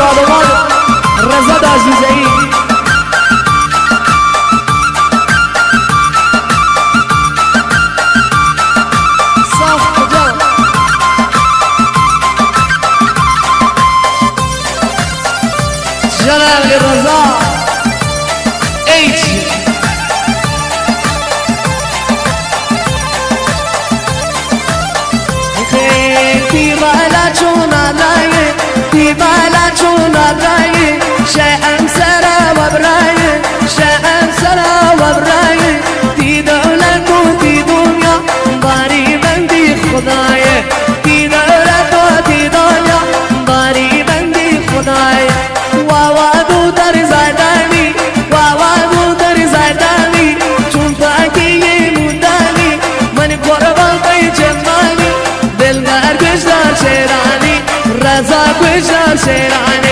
شادمان رضا عزیزی صاف کجا جلال رضا ایچ تی بالا چون آلایه تی بالا چون آلایه شام سرا و برایه شام سرا و برایه تی دولت و تی دنیا باری بندی خدایه تی دولت و تی دنیا باری بندی خدایه وادو در زادانی وادو در زادانی چون پاکی مودانی من قربان پی جمالی دلدار گشتار شیرانی رضا گشتار شیرانی